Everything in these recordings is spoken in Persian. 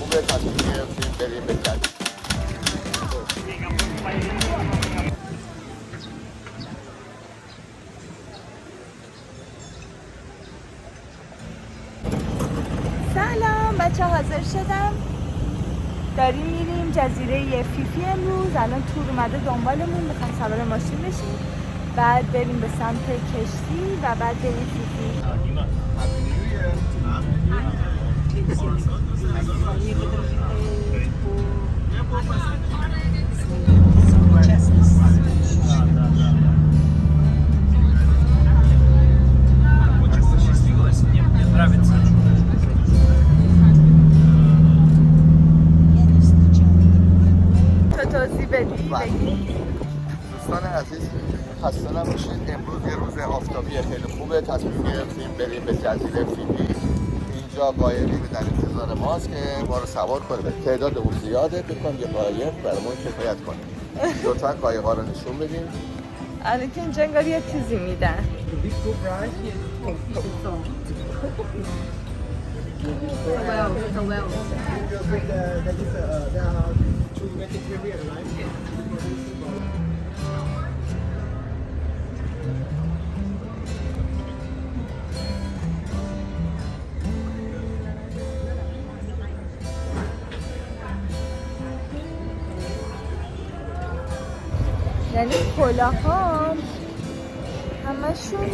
خوبه تصمیم گرفتیم بریم به جزیره. سلام بچه، حاضر شدم داریم میریم جزیره فیفی. امروز الان تور اومده دنبالمون، میخوایم سوار ماشین بشیم، بعد بریم به سمت کشتی و بعد بریم فیفی. توضیح بدی؟ دوستان عزیز خسته نباشید. امروز یه روز آفتابی خیلی خوبه. تصمیم گرفتیم بریم به جزیره فیفی. اینجا قایقی در انتظار ماست که ما رو سوار کنه. تعداد اون زیاده، بکنم یه قایق برامون کفایت کنه. لطفا قایق‌ها رو نشون بدیم. الان که اینجا انگار یه چیزی میدن. یعنی کلاها همشون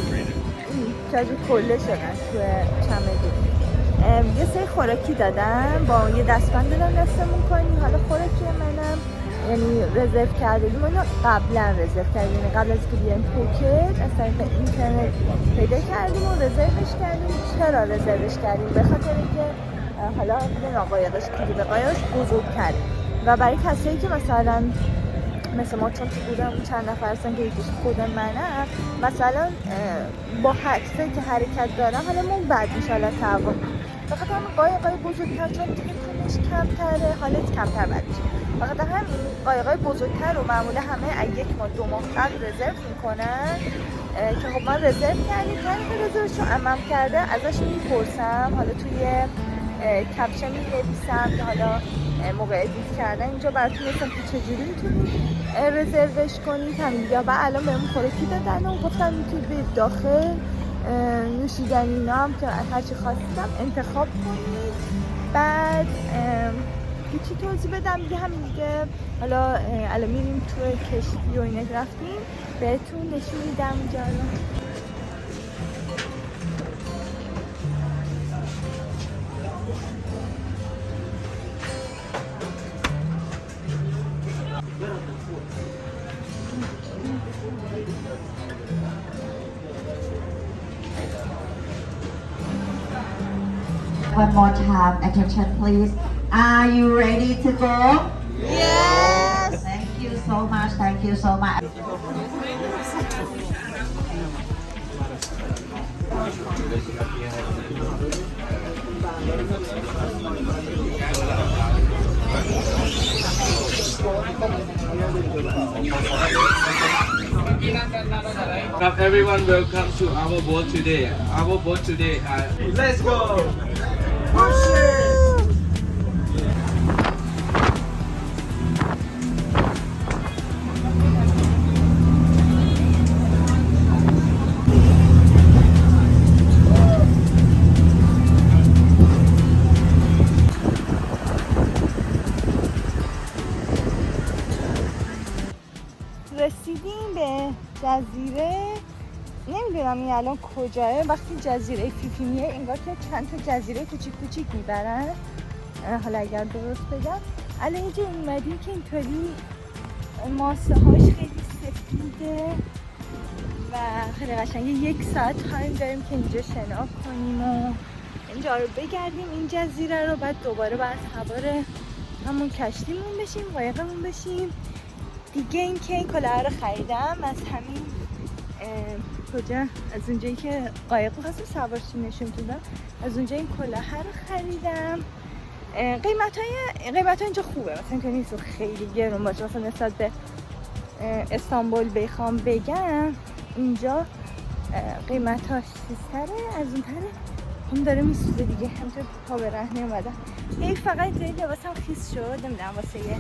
کج کله شدن تو چمدون. یه سری خوراکی دادن، با یه دستبند دادن دستمون کنیم. حالا خوراکی منم یعنی رزرو کردیم، اونو قبلا رزرو کردیم، یعنی قبل از که بیایم پوکت از طریق اینترنت پیدا کردیم و رزروش کردیم. چرا رزروش کردیم؟ به خاطر اینکه حالا این قایقش کلید قایقش بزرگتره و برای کسایی که مثل ما چون بودم چند نفر هستن که یکیش خود منم، مثلا با حکسه که حرکت دارم حالا من بعد انشالله تعاون فقط همین قایقای بزرگتر چون تکنش کمتره، حالت کمتر بعد میشه. فقط همین قایقای بزرگتر رو معمولا همه از 1 ماه 2 ماه قبل رزرو میکنن که خب من رزرو کردیم. طریق رزروش رو عمم کرده ازش میپرسم، حالا توی کپشن می‌نویسم که حالا موقع ادیت کردن اینجا براتون میگم که چجوری میتونید رزروش کنید. همین دیگه. بعد الان بهمون خوراکی دادن و گفتن میتونید برید داخل نوشیدنی اینا هم که هرچی خواستیدم انتخاب کنید. بعد چی توضیح بدم دیگه؟ همین دیگه. حالا الان میریم تو کشتی و اینا رفتیم بهتون نشون میدم اونجا. One more time, attention please. Are you ready to go? Yes. Thank you so much. Thank you so much. Everyone, welcome to our boat today. Our boat today. Let's go. رسیدیم به جزیره. نمیدونم این الان کجاه. وقتی جزیره فیفی میه انگار که چند تا جزیره کوچیک کوچیک میبرن. حالا اگر درست بگم الان اینجا اومدیم که اینطوری ماسه هاش خیلی سفیده و خیلی قشنگه. 1 ساعت تایم داریم که اینجا شنا کنیم و اینجا رو بگردیم این جزیره رو. بعد دوباره باید سوار همون کشتیمون بشیم، قایقمون بشیم دیگه. این که این کلاه رو خریدم از همین کجا، از اونجایی که قایق خواستم سوارشی نشون دادم، از اونجا این کلاه رو خریدم. قیمت ها اینجا خوبه، مثلا که نیست خیلی گرون باشه. مثلا نسبت به استانبول بخوام بگم اینجا قیمت هاش چیزتره. از اون طرف هم داره میسوزه دیگه، همونطور پا به رهنه اومدن. هی فقط جای لباسم خیس شد، نمیدونم واسه یه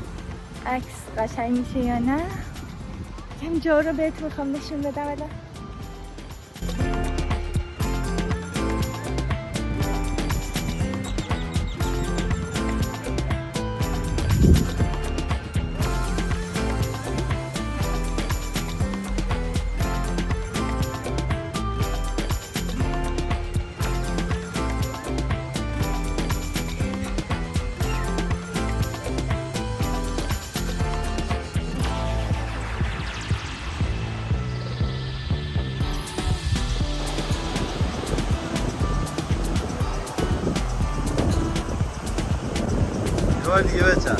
عکس قشنگ میشه یا نه. کم جا رو بهتون میخوام نشون بدم الان. بار دیگه بچن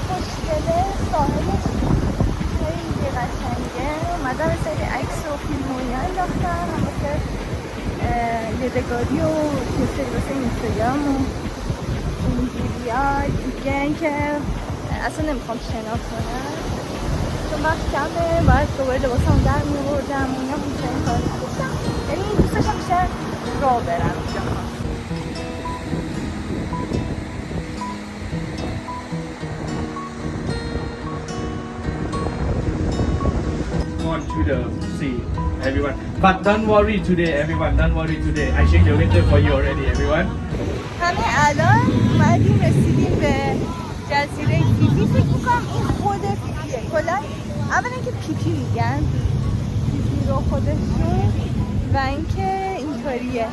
خوشگله، ساحلش خیلی قشنگه. اومدم یه سری عکس و فیلم و اینا انداختم واسه یادگاری و یه سری واسه اینستاگرام و اینجوریا دیگه که اصلا نمیخوام شنا کنم چون وقت کمه. باید دوباره لباسم در میوردم و اینا بیشتر این کار میکنم. یعنی دوست داشتم بیشتر راه برم اینجا. On to the sea, everyone. But don't worry today, everyone. Don't worry today. I check the weather for you already, everyone. همه الان اومدیم رسیدیم به جزیره فیفی. فکر میکنم این خود فیفیه. کلا اولا که پیپی میگن فیفی رو خودشون و اینکه اینطوریه.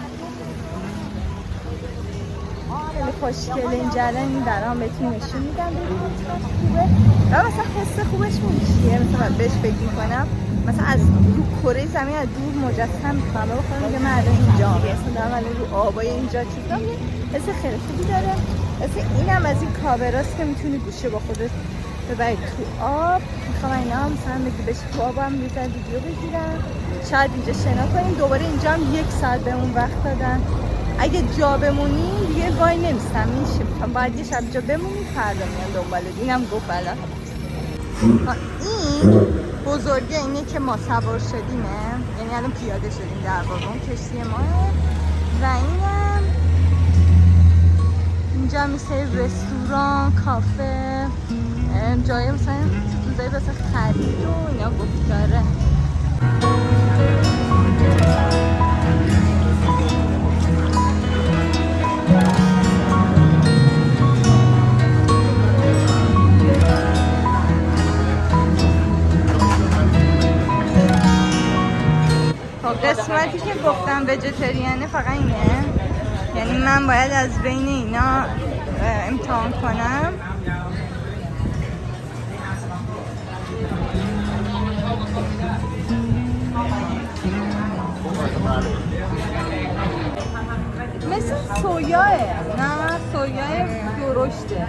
خیلی خوشگله اینجا. الان این برام بهتون نشون میدم ببینید چقدر خوبه. و مثلا حس خوبش چیه؟ مثلا بهش فکر میکنم مثلا از رو کره زمین از دور مجسم میکنم بخورم که من الان اینجا مثلا دارم الان رو آبای اینجا چیزام. یه حس خیلی خوبی داره. مثل اینم از این کاوراست که میتونی گوشه با خودت ببرید تو آب. میخوام اینا هم مثلا بگی بشه تو آب هم یه ویدیو بگیرم. شاید اینجا شنا کنیم. دوباره اینجا هم 1 ساعت بهمون وقت دادن. اگه جا بمونیم دیگه وای نمیستم میشه. باید یه شب جا بمونیم فردا میان دنباله. اینم گفت الان این بزرگه اینه که ما سوار شدیمه. یعنی الان پیاده شدیم در واقع. اون کشتی ماه و اینم اینجا میشه رستوران، کافه، جای مثلا چیزایی واسه خرید و اینا گفت داره. قسمتی که گفتم ویژیتریانه فقط اینه. یعنی من باید از بین اینا امتحان کنم. مثل سویاه. نه سویاه درشته.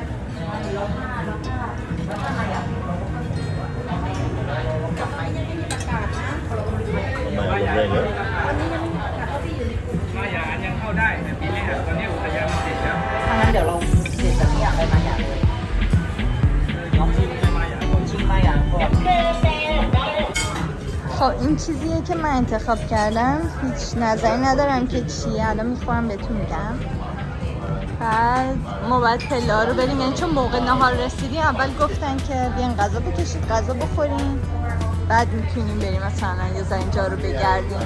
خب این چیزیه که من انتخاب کردم. هیچ نظری ندارم که چیه. الان میخورم بهتون میگم. بعد ما باید پله رو بریم. یعنی چون موقع نهار رسیدیم اول گفتن که بیان غذا بکشید غذا بخوریم بعد میتونیم بریم مثلا یه ذره اینجا رو بگردیم.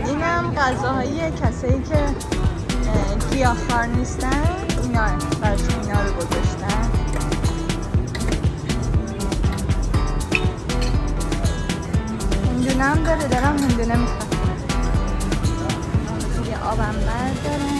اینم غذاهای کسایی که گیاهخوار نیستن اینا براشون اینا رو گذاشتن. هندونه هم داره. دارم هندونه میخوام. یه آبم بردارم.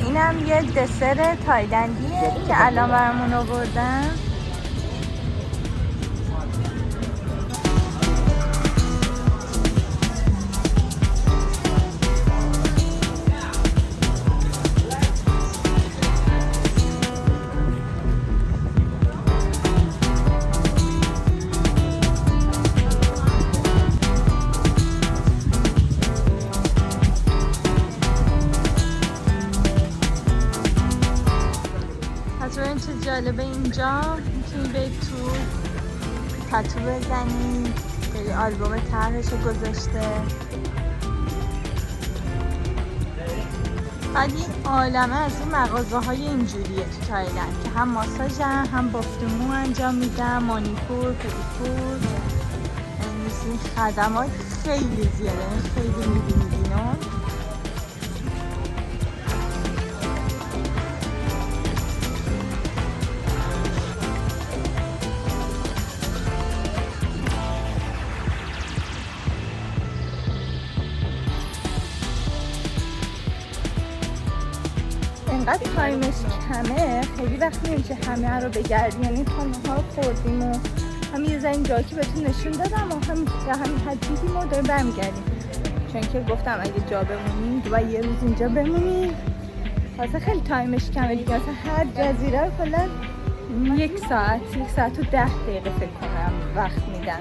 اینم یه دسر تایلندیه که الان برامون آوردن. جالبه اینجا میتونی برید تو تتو بزنی، خیلی آلبوم طرحشو گذاشته. بعد این عالمه از این مغازه های اینجوریه تو تایلند که هم ماساژ هم بافت مو انجام میدن، مانیکور، پدیکور، این خدمات خیلی زیاده، خیلی میبینید اینو. اینقدر تایمش کمه، خیلی وقت نمیشه همه رو بگردی، یعنی خانه ها خوردیم و همین یه زنگ جایی که بهتون نشون دادم و همین حد دیدیم و داریم برمیگردیم، چون که گفتم اگه جا بمونیم و یه روز اینجا بمونیم واسه خیلی تایمش کمه دیگه. مثلا هر جزیره رو کلا 1 ساعت و 10 دقیقه فکر کنم وقت میدن.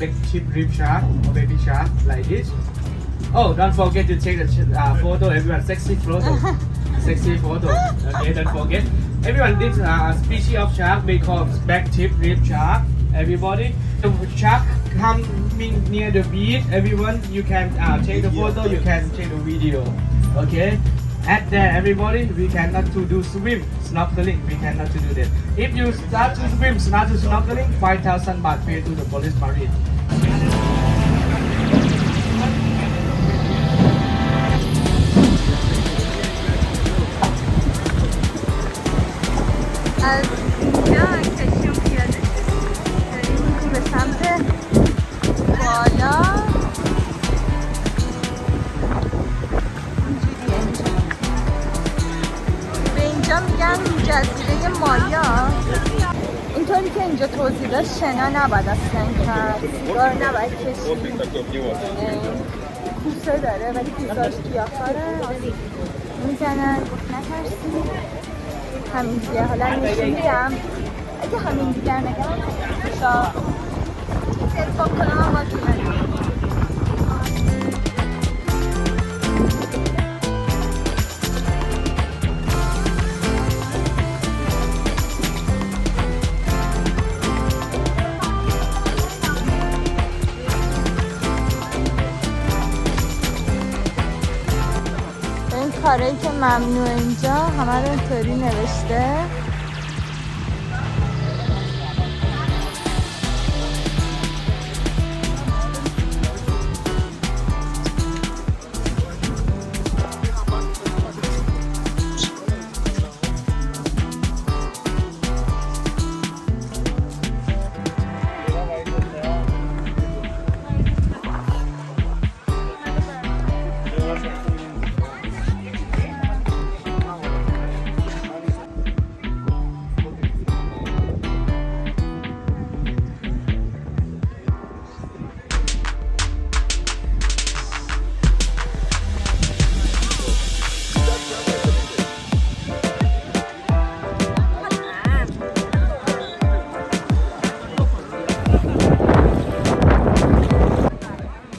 Big chip rib shark or baby shark like this. Oh, don't forget to take the photo, everyone. Sexy photo. Sexy photo. Okay, don't forget. Everyone, this species of shark we call back tip rib shark. Everybody, the shark coming near the beach. Everyone, you can take the photo, you can take the video. Okay. At there, everybody, we cannot to do swim, snorkeling. We cannot to do that. If you start to swim, start to snorkeling, 5,000 baht pay to the police marine. از اینجا کشیم پیاده داریم به سمت بالا. به اینجا میگن جزیره مایا. اینطوری که اینجا توضیح داد شنا نباید اصلا کرد، سیگار نباید کشید، کوسه داره ولی کوسهاش گیاهخواره، میزنن، نترسید. همین دیگه حالا نشون میدم اگه همین دیگر نگم شا تلفون کنم هم باید میبرم. این کارهایی که ممنوع اینجا همه رو اینطوری نوشته.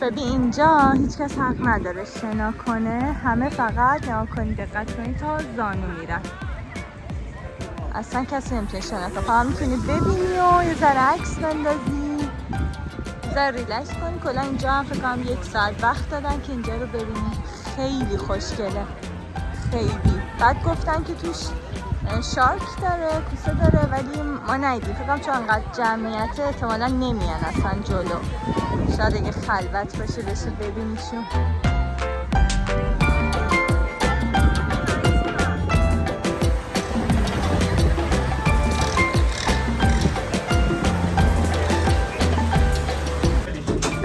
ببین اینجا هیچ کس حق نداره شنا کنه، همه فقط نگاه کنید، دقت کنید تا زانو میرن، اصلا کسی نمیتونه شنا کنه، فقط میتونی ببینی و یه ذره عکس بندازی، یه ذره ریلکس کنی. کلا اینجا هم فکر کنم 1 ساعت وقت دادن که اینجا رو ببینی، خیلی خوشگله خیلی. بعد گفتن که توش شارک داره، کوسه داره، ولی ما ندیدیم، فکر کنم چون انقدر جمعیت احتمالا نمیان اصلا جلو، شاید اگه خلوت باشه بشه ببینیشون.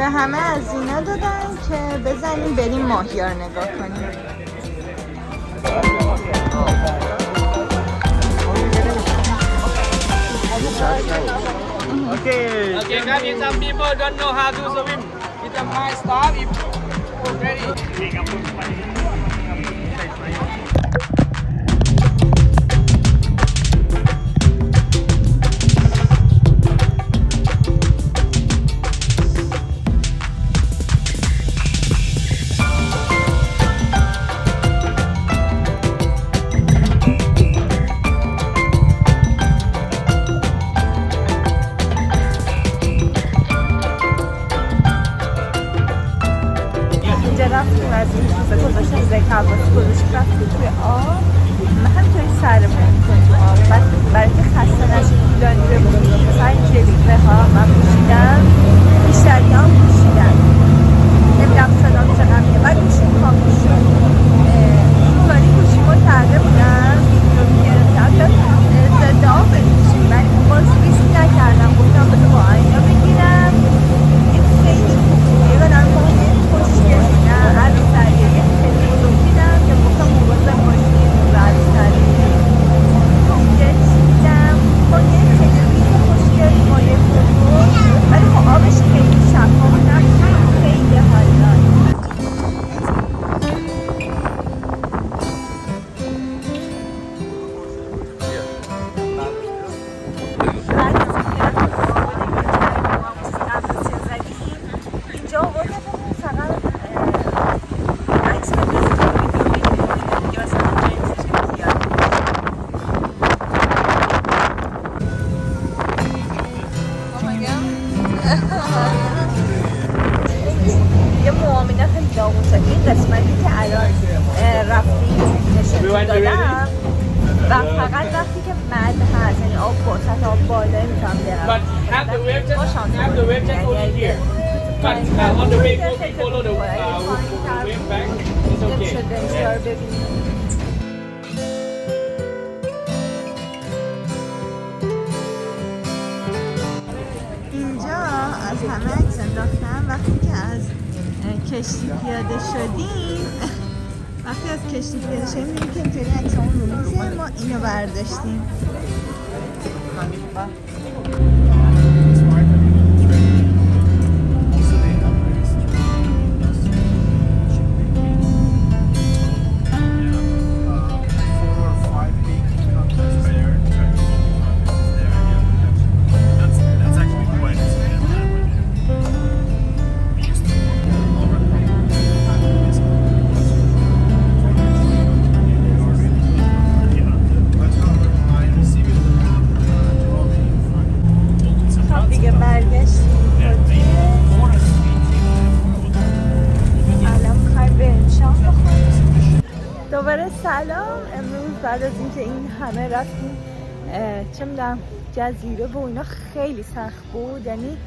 همه از اینا دادن که بزنیم بریم ماهیا رو نگاه کنیم. Okay, guys, if some people don't know how to swim, it's a my stop if ready. رفتیم از این چیزا گذاشتن زکواسی گذاشتیم رفتیم توی آب همینطوری سرمون میکنیم تو آب بعد برای که خسته نشیم طولانی بمونیم مثلا این جلیقه ها من پوشیدم بیشتری هم پوشیدم نمیدونم صدام چقدر میگه بعد گوشیم خاموش شد اینطوری گوشیمو کرده بودم ویدیو میگرفتم ضد آب گوشیم من باز ریسک نکردم گفتم بذار با آینا بگیرم این خیلی خوبه یه قدر ماهی خوشگلی نه عروسریه یه خیلی بزرگیدم که گفتم مواظب باشید رو عروسریه گشتیدم با یه خیلی ریز خوشگلی با یه بزرگ ولی خب آبش خیلی شفاف نبود خیلی حال داد. یه معامله خیلی داغون‌تر این قسمتی که الان رفتیم نشون دادم و فقط وقتی که مد هست یعنی آب سطح آب بالایی میتونم برم But have the wave just only here. But on the way go, we follow the wave back. It's okay. اینجا از همه عکس انداختم وقتی که از کشتی پیاده شدیم وقتی از کشتی پیاده شدیم می‌بینیم که اینطوری عکسامون رو میزه ما اینو برداشتیم دوباره سلام. امروز بعد از اینکه این همه رفتیم چه میدونم جزیره و اینا خیلی سخت بود یعنی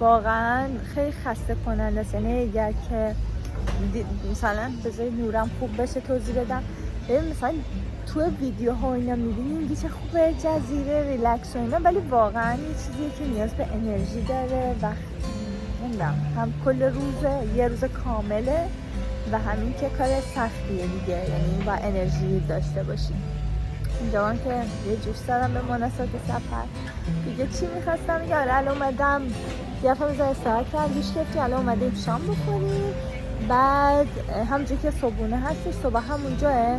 واقعا خیلی خسته کننده است یعنی اگر که مثلا بذارید نورم خوب بشه توضیح بدم مثلا تو ویدیوها اینا میبینیم که چه خوبه جزیره ریلکس و اینا ولی واقعا یه چیزیه که نیاز به انرژی داره و نمیدونم هم کل روزه یه روز کامله و همین که کار سختیه دیگه یعنی با انرژی داشته باشی. اینجا من که یه جوش دارم به مناسبت سفر دیگه چی میخواستم میگه الان اومدم یه دفعه بزن استراحت کرد گوش کردی الان اومدیم شام بخوریم بعد همونجور که صبحونه هستش صبح همونجاه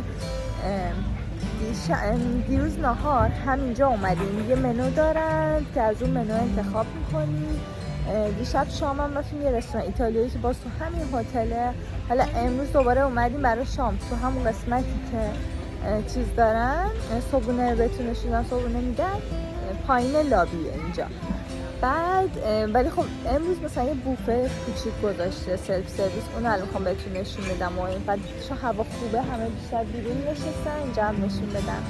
دیروز نهار همینجا اومدیم یه منو دارن که از اون منو انتخاب میکنیم دیشب شام هم رفتیم یه رستوران ایتالیایی که باز تو همین هتله حالا امروز دوباره اومدیم برای شام تو همون قسمتی که چیز دارن صبحونه بهتون نشوندن صبحونه میدن پایین لابیه اینجا بعد ولی خب امروز مثلا یه بوفه کوچیک گذاشته سلف سرویس اون الان میخوام بهتون نشون بدم و بعد چون هوا خوبه همه بیشتر بیرون نشستن اینجا هم نشون بدم.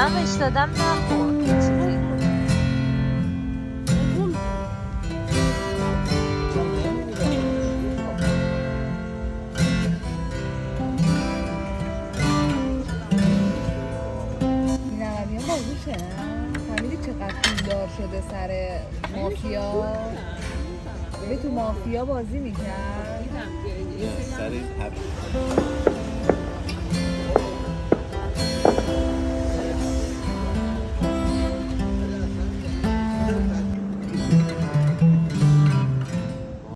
دمش دادم نخورد چیزی. نمدیان بازوشه فهمیدی چقدر پولدار شده سر مافیا ببین تو مافیا بازی میکرد